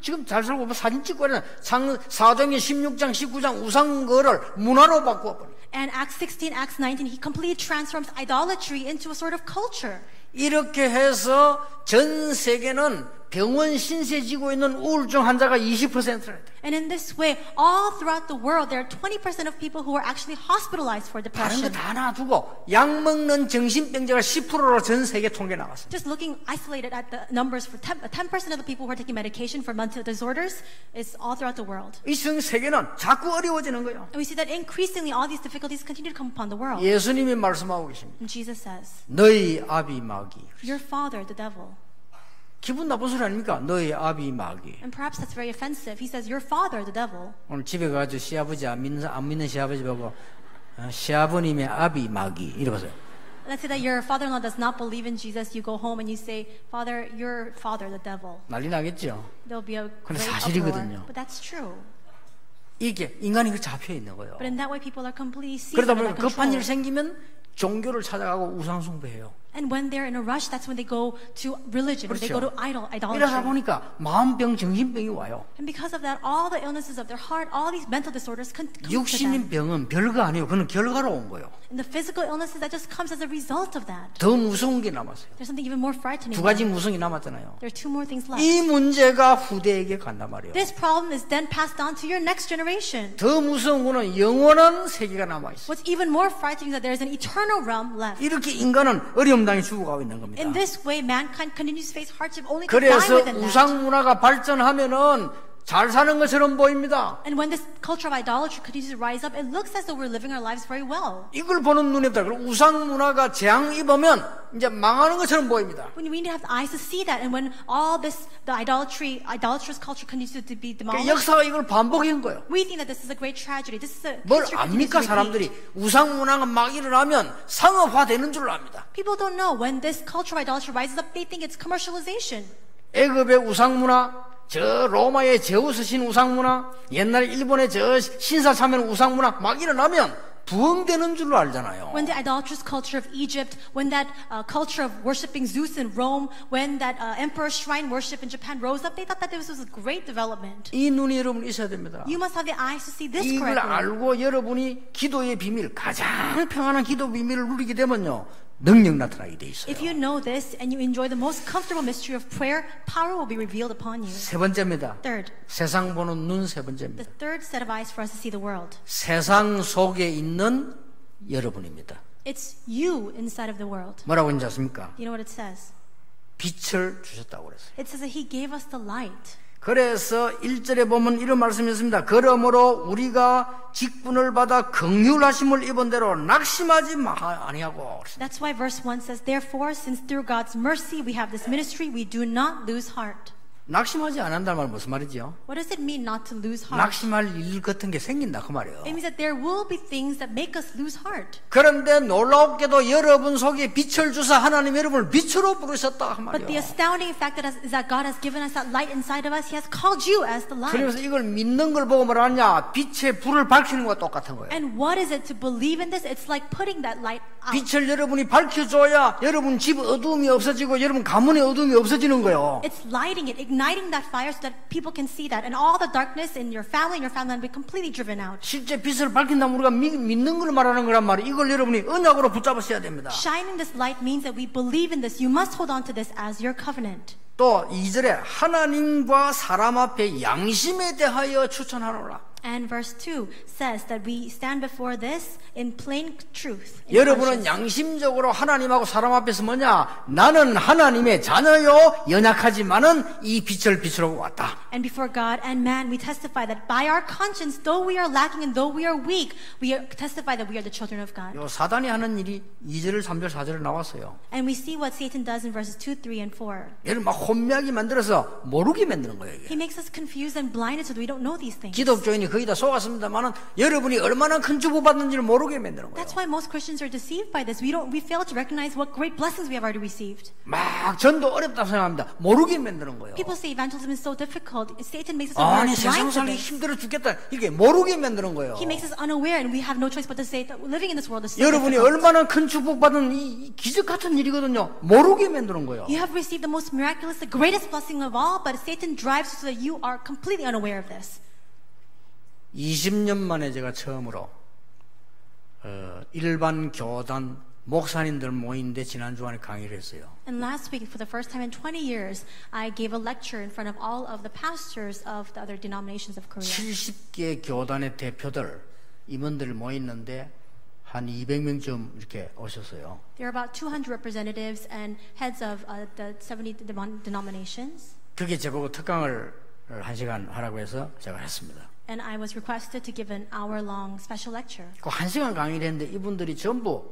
지금 잘 살고 보면 사진 찍고 하는 사도행전 16장 19장 우상거를 문화로 바꿔버려요. And Acts 16, Acts 19, He completely transforms idolatry into a sort of culture. 이렇게 해서 전 세계는 병원 신세 지고 있는 우울증 환자가 20%라. And in this way, all throughout the world, there are 20% of people who are actually hospitalized for 다른 거 depression. 다 놔두고 약 먹는 정신병자가 10%로 전 세계 통계 나왔어요. Just looking isolated at the numbers for 10% of the people who are taking medication for mental disorders is all throughout the world. 이 전 세계는 자꾸 어려워지는 거예요. And we see that increasingly all these difficulties continue to come upon the world. 예수님이 말씀하고 계십니다. And Jesus says, 너희 아비 마귀. your father, the devil. 기분 나쁜 소리 아닙니까? 너희 아비 마귀. And perhaps that's very offensive. He says, your father, the devil. 오늘 집에 가서 시아버지 안 믿는 시아버지 보고 시아버님의 아비 마귀 이러면서 Let's say that your father-in-law does not believe in Jesus. You go home and you say, Father, your father, the devil. 난리 나겠죠. There'll be a 근데 great 사실이거든요. uproar. But that's true. 이게 인간이 그 잡혀 있는 거예요. But in that way, people are completely seized 그러다 under 보니까 that 급한 일 control. 생기면 종교를 찾아가고 우상숭배해요. And when they're in a rush, that's when they go to religion, or they go to 이러다 idolatry. 보니까 마음병, 정신병이 와요. And because of that, all the illnesses of their heart, all these mental disorders come to them. 육신인 병은 별거 아니에요. 그건 결과로 온 거예요. And the physical illnesses, that just comes as a result of that. 더 무서운 게 남았어요. There's something even more frightening. 두 가지 무성이 남았잖아요. There are two more things left. 이 문제가 후대에게 간단 말이에요. This problem is then passed on to your next generation. 더 무서운 거는 영원한 세계가 남아있어요. What's even more frightening is that there is an eternal realm left. 이렇게 인간은 어려움 당해 죽어가고 있는 겁니다. In this way, mankind continues to face hardship only to die 그래서 within that. 우상 문화가 발전하면은 잘 사는 것처럼 보입니다. And when this culture of idolatry continues to rise up, it looks as though we're living our lives very well. 이걸 보는 눈이 없다. 그리고 우상 문화가 재앙 입으면 이제 망하는 것처럼 보입니다. When we need to have the eyes to see that, and when all this, the idolatrous culture continues to be 그러니까 demolished, 역사가 이걸 반복한 거예요. we think that this is a great tragedy. This is a 뭘 history continues 압니까 to 사람들이 repeat. 우상 문화가 막 일어나면 상업화되는 줄 압니다. People don't know when this culture of idolatry rises up, they think it's commercialization. 애굽의 우상 문화, 저 로마의 제우스 신 우상 문화, 옛날 일본의 저 신사 참여하는 우상 문화 막 일어나면 부흥되는 줄로 알잖아요. When the idolatrous culture of Egypt, when that culture of worshiping Zeus in Rome, when that emperor shrine worship in Japan rose up, they thought that this was a great development. 이 눈이 여러분 있어야 됩니다. You must have the eyes to see this 이걸 correctly. 알고 여러분이 기도의 비밀, 가장 평안한 기도 비밀을 누리게 되면요, 능력 나타나게 돼 있어요. If you know this and you enjoy the most comfortable mystery of prayer, power will be revealed upon you. 세 번째입니다. Third, 세상 보는 눈 세 the 번째입니다. third set of eyes for us to see the world. 세상 속에 있는 여러분입니다. It's you inside of the world. 뭐라고 했는지 아십니까? You know what it says? 빛을 주셨다고 그랬어요. It says that He gave us the light. 그래서 1절에 보면 이런 말씀이 있습니다. 그러므로 우리가 직분을 받아 긍휼하심을 입은 대로 낙심하지 아니하고. That's why verse 1 says, therefore, since through God's mercy we have this ministry, we do not lose heart. 낙심하지 않는다는 말 무슨 말이죠? What does it mean not to lose heart? 낙심할 일 같은 게 생긴다 그 말이에요. It means that there will be things that make us lose heart. 그런데 놀랍게도 여러분 속에 빛을 주사 하나님 여러분을 빛으로 부르셨다 그 But the 말이에요. astounding fact is that God has given us that light inside of us. He has called you as the light. 그래서 이걸 믿는 걸 보고 뭐라냐? 빛의 불을 밝히는 것과 똑같은 거예요. And what is it to believe in this? It's like putting that light out. 빛을 여러분이 밝혀줘야 여러분 집 어두움이 없어지고 여러분 가문의 어두움이 없어지는 거예요. It's lighting it, igniting that fire so that people can see that. And all the darkness in your family will be completely driven out. 실제 빛을 밝힌다면 우리가 믿는 걸 말하는 거란 말이에요. 이걸 여러분이 언약으로 붙잡으셔야 됩니다. Shining this light means that we believe in this. You must hold on to this as your covenant. 또 2절에 하나님과 사람 앞에 양심에 대하여 추천하노라. And verse 2 says that we stand before this in plain truth. in 여러분은 conscience. 양심적으로 하나님하고 사람 앞에서 뭐냐? 나는 하나님의 자녀요 연약하지만은 이 빛을 빛으로 왔다. And before God and man, we testify that by our conscience, though we are lacking and though we are weak, we testify that we are the children of God. 요 사단이 하는 일이 2절, 3절, 4절에 나왔어요. And we see what Satan does in verses 2, 3, and 4. 얘를 막 혼미하게 만들어서 모르게 만드는 거예요. 이게. He makes us confused and blinded so that we don't know these things. 기독교인이 거의 다 속았습니다만은 여러분이 얼마나 큰 축복 받는지를 모르게 만드는 거예요. That's why most Christians are deceived by this. We fail to recognize what great blessings we have already received. 막 전도 어렵다고 생각합니다. 모르게 만드는 거예요. People say evangelism is so difficult. Satan makes us 아니 blind 세상 to 살기 this. 힘들어 죽겠다 이렇게 모르게 만드는 거예요. He makes us unaware, and we have no choice but to say that living in this world is so 여러분이 difficult. 얼마나 큰 축복 받은 이 기적 같은 일이거든요. 모르게 만드는 거예요. You have received the most miraculous, the greatest blessing of all, but Satan drives you so that you are completely unaware of this. 20년 만에 제가 처음으로 일반 교단 목사님들 모임인데 지난 주간에 강의를 했어요. And last week, for the first time in 20 years, I gave a lecture in front of all of the pastors of the other denominations of Korea. 70개 교단의 대표들 임원들 모였는데 한 200명쯤 이렇게 오셨어요. There are about 200 representatives and heads of the 70 denominations. 그게 저보고 특강을 1시간 하라고 해서 제가 했습니다. And I was requested to give an hour-long special lecture. 그 1시간 강의를 했는데 이분들이 전부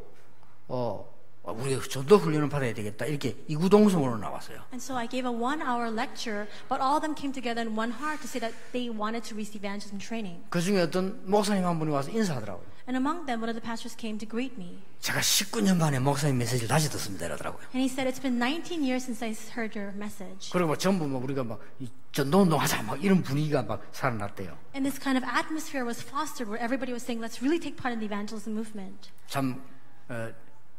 우리가 전도 훈련을 받아야 되겠다 이렇게 이구동성으로 나왔어요. And so I gave a 1-hour lecture, but all of them came together in one heart to say that they wanted to receive evangelism training. 그 중에 어떤 목사님 한 분이 와서 인사하더라고요. And among them, one of the pastors came to greet me. 제가 19년 만에 목사님 메시지를 다시 듣습니다 이러더라고요. And he said, it's been 19 years since I heard your message. 그리고 전부 우리가 전도운동 하자 이런 분위기가 막 살아났대요. And this kind of atmosphere was fostered where everybody was saying, let's really take part in the evangelism movement. 참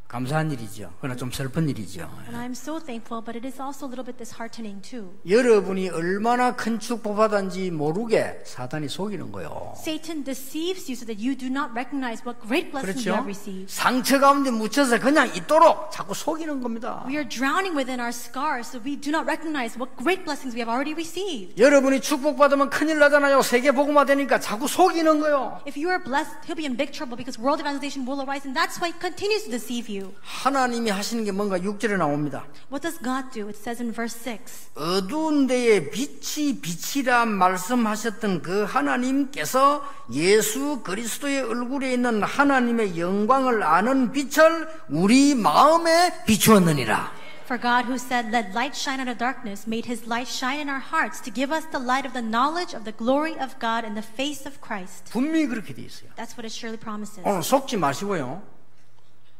감사한 일이죠. 그러나 좀 슬픈 일이죠. And I'm so thankful, but it is also a little bit disheartening too. 여러분이 얼마나 큰 축복 받았는지 모르게 사단이 속이는 거예요. Satan deceives you so that you do not recognize what great blessings you 그렇죠? have received. 상처 가운데 묻혀서 그냥 있도록 자꾸 속이는 겁니다. We are drowning within our scars, so we do not recognize what great blessings we have already received. 여러분이 축복 받으면 큰일 나잖아요. 세계 복음화 되니까 자꾸 속이는 거예요. If you are blessed, he'll be in big trouble because world evangelization will arise, and that's why he continues to deceive you. 하나님이 하시는 게 뭔가 6절에 나옵니다. What does God do? It says in verse 6. 어두운 데에 빛이 빛이라 말씀하셨던 그 하나님께서 예수 그리스도의 얼굴에 있는 하나님의 영광을 아는 빛을 우리 마음에 비추었느니라. For God who said, let light shine out of darkness, made his light shine in our hearts to give us the light of the knowledge of the glory of God in the face of Christ. 분명히 그렇게 돼 있어요. That's what it surely promises. 오늘 속지 마시고요.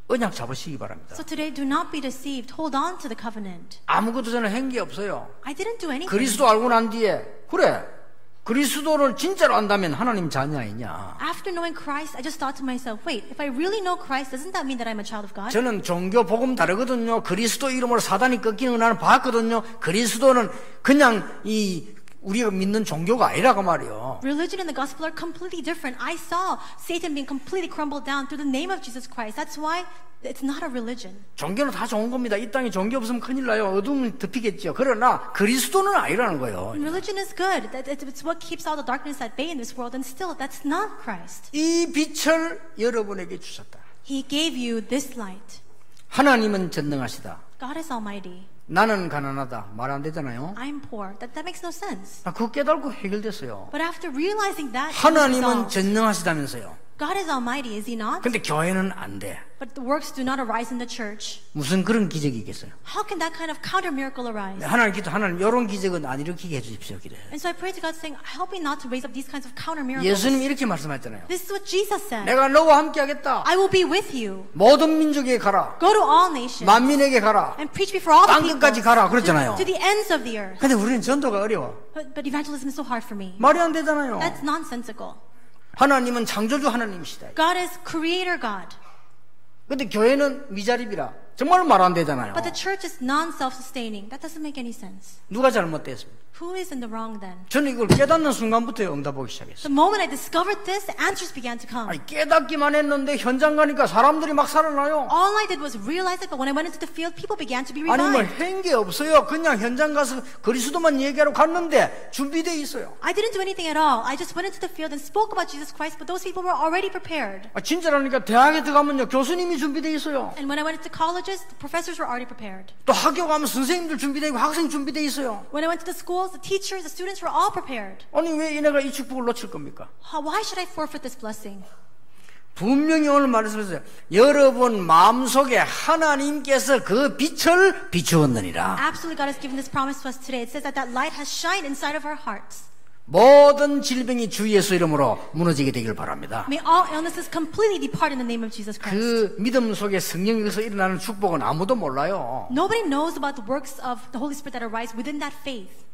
언약 잡으시기 바랍니다. So today, do not be deceived. Hold on to the covenant. 아무것도 저는 한 게 없어요. I didn't do anything. 그리스도 알고 난 뒤에 그래 그리스도를 진짜로 안다면 하나님 자녀 아니냐. After knowing Christ, I just thought to myself, wait, if I really know Christ, doesn't that mean that I'm a child of God? 저는 종교 복음 다르거든요. 그리스도 이름으로 사단이 꺾이는 걸 나는 봤거든요. 그리스도는 그냥 이 우리가 믿는 종교가 아니라고 말이요. Religion and the gospel are completely different. I saw Satan being completely crumbled down through the name of Jesus Christ. That's why it's not a religion. 종교는 다 좋은 겁니다. 이 땅에 종교 없으면 큰일 나요. 어둠은 덮이겠죠. 그러나 그리스도는 아니라는 거예요. Religion is good. It's what keeps all the darkness at bay in this world. And still, that's not Christ. 이 빛을 여러분에게 주셨다. He gave you this light. 하나님은 전능하시다. God is almighty. 나는 가난하다. 말 안 되잖아요. I'm poor. That makes no sense. 그거 깨달고 해결됐어요. But after realizing that, 하나님은 전능하시다면서요. God is almighty, is he not? 근데 교회는 안 돼. But the works do not arise in the church. 무슨 그런 기적이 있겠어요? How can that kind of counter miracle arise? 하나님 기도, 하나님 이런 기적은 안 일으키게 해주십시오. 그래. And so I pray to God saying, help me not to raise up these kinds of counter miracles. 예수님 이렇게 말씀하셨잖아요. This is what Jesus said. 내가 너와 함께 하겠다. I will be with you. 모든 민족에게 가라. Go to all nations. 만민에게 가라. And preach before all the people. 땅끝까지 가라. 그랬잖아요. To the ends of the earth. 근데 우리는 전도가 어려워. But evangelism is so hard for me. 말이 안 되잖아요. That's nonsensical. 하나님은 창조주 하나님이시다. God is creator God. 근데 교회는 미자립이라 정말 말 안 되잖아요. But the church is non-self-sustaining. That doesn't make any sense. 누가 잘못됐습니까? Who is in the wrong then? 저는 이걸 깨닫는 순간부터 응답하기 시작했어요. The moment I discovered this, answers began to come. 아니, 깨닫기만 했는데 현장 가니까 사람들이 막 살아나요. All I did was realize it, but when I went into the field, people began to be 아니 뭐 revived. 한 게 없어요. 그냥 현장 가서 그리스도만 얘기하러 갔는데 준비되어 있어요. I didn't do anything at all. I just went into the field and spoke about Jesus Christ, but those people were already prepared. 진짜라니까 대학에 들어가면요 교수님이 준비되어 있어요. And when I went into colleges, the professors were already prepared. 또 학교 가면 선생님들 준비되어 있고 학생 준비되어 있어요. When I went to the schools, the teachers, the students were all prepared. 아니 왜 얘네가 이 축복을 놓칠 겁니까? Why should I forfeit this blessing? 분명히 오늘 말씀하셨어요. 여러분 마음속에 하나님께서 그 빛을 비추었느니라. Absolutely, God has given this promise to us today. It says that that light has shined inside of our hearts. 모든 질병이 주 예수 이름으로 무너지게 되길 바랍니다. May all illnesses completely depart in the name of Jesus Christ. 그 믿음 속에 성령에서 일어나는 축복은 아무도 몰라요. Nobody knows about the works of the Holy Spirit that arise within that faith.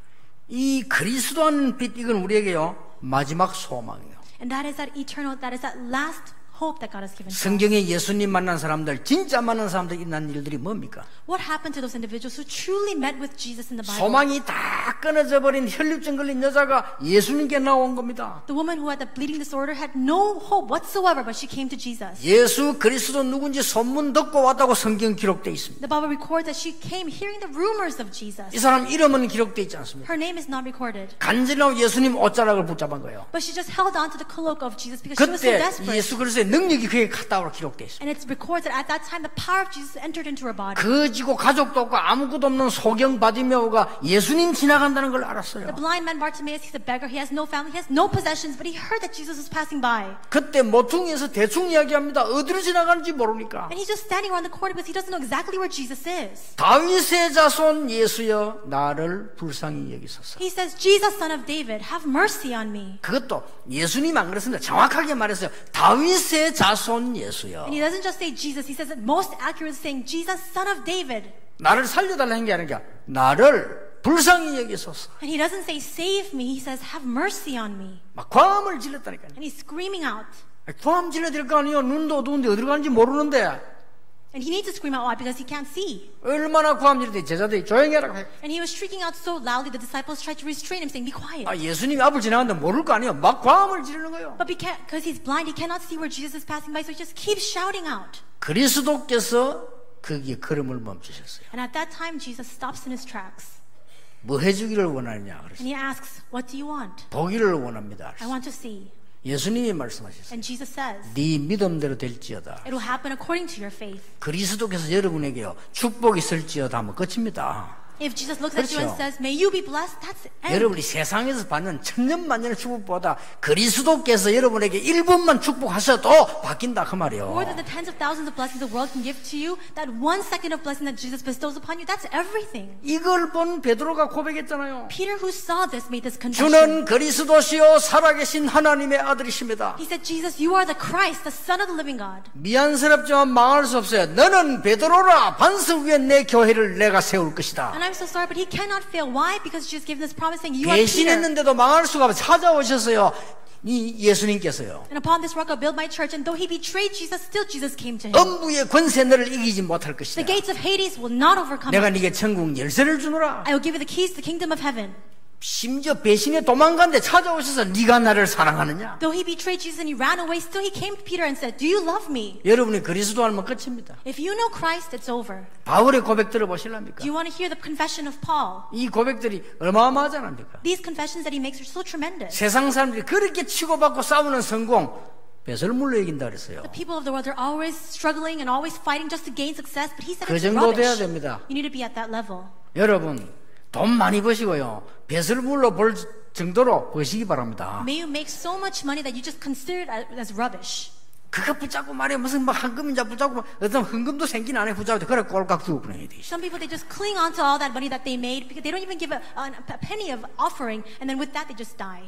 이 그리스도 안 빛 이건 우리에게요 마지막 소망이에요. And that is that eternal, that is that last hope that God has given to us. 성경에 예수님 만난 사람들, 진짜 만난 사람들 일어난 일들이 뭡니까? What happened to those individuals who truly met with Jesus in the Bible? 소망이 다 끊어져 버린 혈류증 걸린 여자가 예수님께 나온 겁니다. The woman who had the bleeding disorder had no hope whatsoever, but she came to Jesus. 예수 그리스도 누군지 소문 듣고 왔다고 성경 기록되어 있습니다. The Bible records that she came hearing the rumors of Jesus. 이 사람 이름은 기록되어 있지 않습니다. Her name is not recorded. 간절하고 예수님 옷자락을 붙잡은 거예요. But she just held on to the cloak of Jesus because she was so 그때 desperate. 예수 그리스도의 능력이 그에게 갔다고 기록되어 있습니다. And it's recorded that at that time the power of Jesus entered into her body. 거지고 가족도 없고 아무것도 없는 소경 바디메오가 예수님 지나간다는 걸 알았어요. The blind man Bartimaeus, he's a beggar. He has no family. He has no possessions. But he heard that Jesus was passing by. 그때 모퉁이에서 대충 이야기합니다. 어디로 지나가는지 모르니까. And he's just standing around the corner because he doesn't know exactly where Jesus is. 다윗의 자손 예수여 나를 불쌍히 여기소서. He says, Jesus, son of David, have mercy on me. 그것도 예수님 안 그랬습니다. 정확하게 말했어요. 다윗의 자손 예수여. And he doesn't just say Jesus. He says it most accurately saying, Jesus, son of David. 나를 살려달라는 게 아니라 나를 불쌍히 여기소서. And he doesn't say, save me. He says, have mercy on me. 막 광음을 질렀다니까요. And he's screaming out. 광음 질러야 될 거 아니에요. 눈도 어두운데 어디로 가는지 모르는데. And he needs to scream out loud because he can't see. 얼마나 광음 질렀더니 제자들이 조용히 하라고 해요. And he was shrieking out so loudly, the disciples tried to restrain him, saying, be quiet. 예수님이 앞을 지나가는데 모를 거 아니에요. 막 광음을 지르는 거예요. But because he's blind, he cannot see where Jesus is passing by, so he just keeps shouting out. 그리스도께서 거기에 걸음을 멈추셨어요. And at that time, Jesus stops in his tracks. 뭐 해주기를 원하느냐 그랬어요. And he asks, what do you want? 보기를 원합니다. I want to see. 예수님이 말씀하셨어요. And Jesus says, 네 믿음대로 될지어다. it will happen according to your faith. 그리스도께서 여러분에게요 축복이 있을지어다 하면 끝입니다. If Jesus looks at you and 그렇죠. says, may you be blessed, that's it. 여러분이 세상에서 받는 천년만년의 축복보다 그리스도께서 여러분에게 1분만 축복하셔도 바뀐다 그 말이에요. More than the tens of thousands of blessings the world can give to you, that 1 second of blessing that Jesus bestows upon you, that's everything. 이걸 본 베드로가 고백했잖아요. Peter, who saw this, made this confession. 주는 그리스도시요 살아계신 하나님의 아들이십니다. He said, Jesus, you are the Christ, the Son of the living God. 미안스럽지만 망할 수 없어요. 너는 베드로라 반석 위에 내 교회를 내가 세울 것이다. And I'm so sorry, but he cannot fail. Why? Because Jesus gave this promise saying, you are Peter. 배신했는데도 망할 수가 없어. 찾아오셨어요. 이 예수님께서요. And upon this rock I'll build my church. And though he betrayed Jesus, still Jesus came to him. 엄부의 권세 너를 이기지 못할 것이다. The gates of Hades will not overcome 내가 you. 네게 천국 열쇠를 주노라. I will give you the keys to the kingdom of heaven. 심지어 배신에 도망간데 찾아오셔서 네가 나를 사랑하느냐? Though he betrayed Jesus and he ran away, still he came to Peter and said, "Do you love me?" 여러분이 그리스도 알면 끝입니다. If you know Christ, it's over. 바울의 고백 들어보실랍니까? Do you want to hear the confession of Paul? 이 고백들이 어마어마하지 않습니까? These confessions that he makes are so tremendous. 세상 사람들이 그렇게 치고받고 싸우는 성공 배설물로 이긴다 그랬어요. The people of the world are always struggling and always fighting just to gain success, but he said 그 it's 정도 돼야 rubbish. 됩니다. You need to be at that level. 여러분 돈 많이 버시고요. 배설물로 벌 정도로 버시기 바랍니다. May you make so much money that you just consider it as rubbish. 그거 붙잡고 말이야 무슨 막 황금인자 붙잡고 어떤 흥금도 생긴 안에 붙잡고 그래 꼴깍 주고 그래. Some people, they just cling on to all that money that they made because they don't even give a penny of offering, and then with that they just die.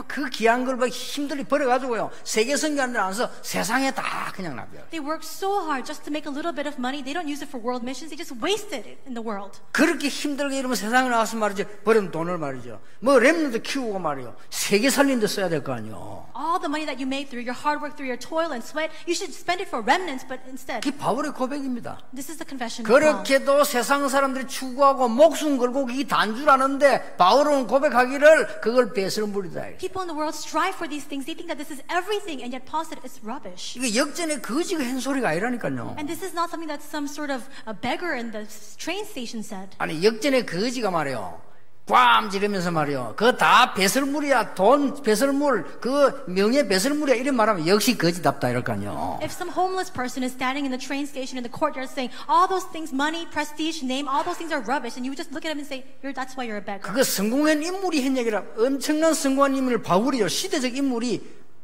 그 귀한 걸 막 힘들게 벌어가지고요. 세계 선교하는 데 안서 세상에 다 그냥 납니다. They work so hard just to make a little bit of money. They don't use it for world missions. They just waste it in the world. 그렇게 힘들게 이러면 세상에 나와서 말이죠. 버린 돈을 말이죠. 뭐 랩런도 키우고 말이요. 세계 살린 데 써야 될 거 아니요. All the money that you made through your hard work, through your toil and sweat, you should spend it for remnants, but instead, 그게 바울의 고백입니다. this is the confession of Paul. 그렇게도 세상 사람들이 추구하고 목숨 걸고 이 단주라는데 바울은 고백하기를 그걸 배설물이다. People in the world strive for these things. They think that this is everything, and yet Paul said it's rubbish. 이게 역전의 거지가 한 소리가 아니라니까요. And this is not something that some sort of a beggar in the train station said. 아니 역전의 거지가 말이요. 꽝 지르면서 말이요. 그거 다 배설물이야. 돈 배설물, 그 명예 배설물이야. 이런 말하면 역시 거지답다 이럴 거 아니요. If some homeless person is standing in the train station in the courtyard saying all those things, money, prestige, name, all those things are rubbish, and you would just look at him and say, that's why you're a beggar. 그거 성공한 인물이 한 얘기라. 엄청난 성공한 인물 바울이요. 시대적 인물이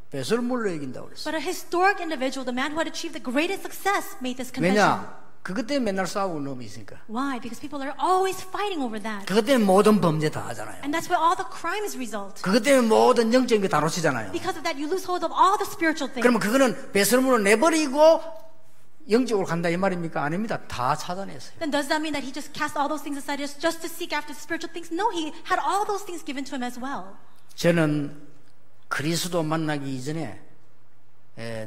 배설물로 이긴다고 그랬어. But a historic individual, the man who had achieved the greatest success, made this confession. 왜냐? 그것 때문에 맨날 싸우고 놈이 있으니까. Why? Because people are always fighting over that. 그것 때문에 모든 범죄 다 하잖아요. And that's where all the crimes result. 그것 때문에 모든 영적인 거 다 놓치잖아요. Because of that, you lose hold of all the spiritual things. 그러면 그거는 배설물로 내버리고 영적으로 간다 이 말입니까? 아닙니다. 다 찾아냈어요. Then does that mean that he just cast all those things aside just to seek after spiritual things? No, he had all those things given to him as well. 저는 그리스도 만나기 이전에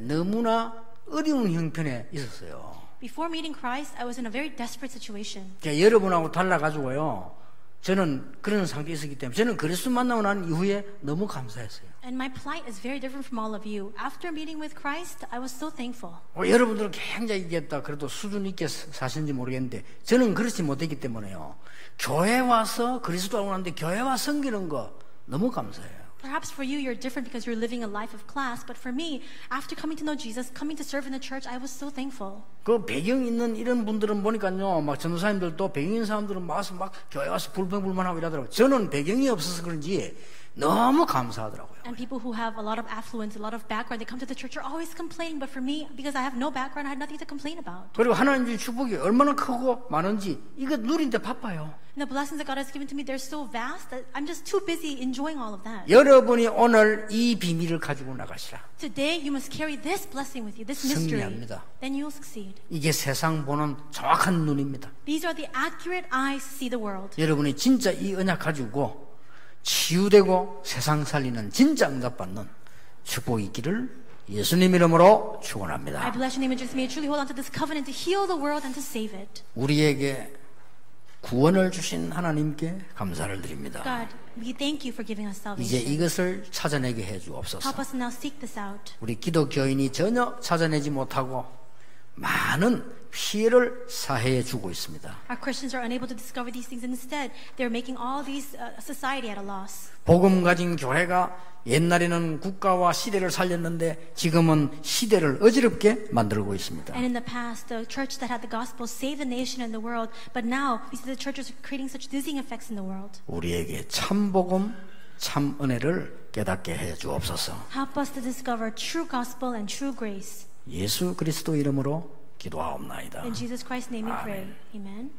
너무나 어려운 형편에 있었어요. Before meeting Christ, I was in a very desperate situation. 여러분하고 달라가지고요. 저는 그런 상태에 있었기 때문에 저는 그리스도 만나고 난 이후에 너무 감사했어요. And my plight is very different from all of you. After meeting with Christ, I was so thankful. 여러분들은 굉장히 이겼다. 그래도 수준 있게 사시는지 모르겠는데 저는 그렇지 못했기 때문에요. 교회 와서 그리스도하고 나는데 교회 와 섬기는 거 너무 감사해요. Perhaps for you, you're different because you're living a life of class. But for me, after coming to know Jesus, coming to serve in the church, I was so thankful. 그 배경 있는 이런 분들은 보니까요, 막 전도사님들도 배경 있는 사람들은 와서 막 교회 와서 불평불만하고 이러더라고요. 저는 배경이 없어서 그런지 너무 감사하더라고요. And people who have a lot of affluence, a lot of background, they come to the church are always complaining. But for me, because I have no background, I had nothing to complain about. 그리고 하나님 주신 축복이 얼마나 크고 많은지 이거 누리는데 바빠요. And the blessings that God has given to me, they're so vast that I'm just too busy enjoying all of that. 여러분이 오늘 이 비밀을 가지고 나가시라. Today, you must carry this blessing with you, this mystery. 승리합니다. Then you'll succeed. 이게 세상 보는 정확한 눈입니다. These are the accurate eyes to see the world. 여러분이 진짜 이 언약 가지고 치유되고 세상 살리는 진짜 응답받는 축복이 있기를 예수님 이름으로 I 축원합니다. bless your name and just may you truly hold on to this covenant to heal the world and to save it. 우리에게 구원을 주신 하나님께 감사를 드립니다. God, we thank you for giving us 이제 salvation. 이것을 찾아내게 해주옵소서. Help us now seek this out. 우리 기독교인이 전혀 찾아내지 못하고 많은 피해를 사회에 주고 있습니다. Our Christians are unable to discover these things, and instead, they're making all these society at a loss. 복음 가진 교회가 옛날에는 국가와 시대를 살렸는데 지금은 시대를 어지럽게 만들고 있습니다. And in the past, the church that had the gospel saved the nation and the world, but now we see the churches are creating such dizzying effects in the world. 우리에게 참 복음, 참 은혜를 깨닫게 해 주옵소서. Help us to discover true gospel and true grace. 예수 그리스도 이름으로 기도하옵나이다. In Jesus Christ's name we pray. Amen.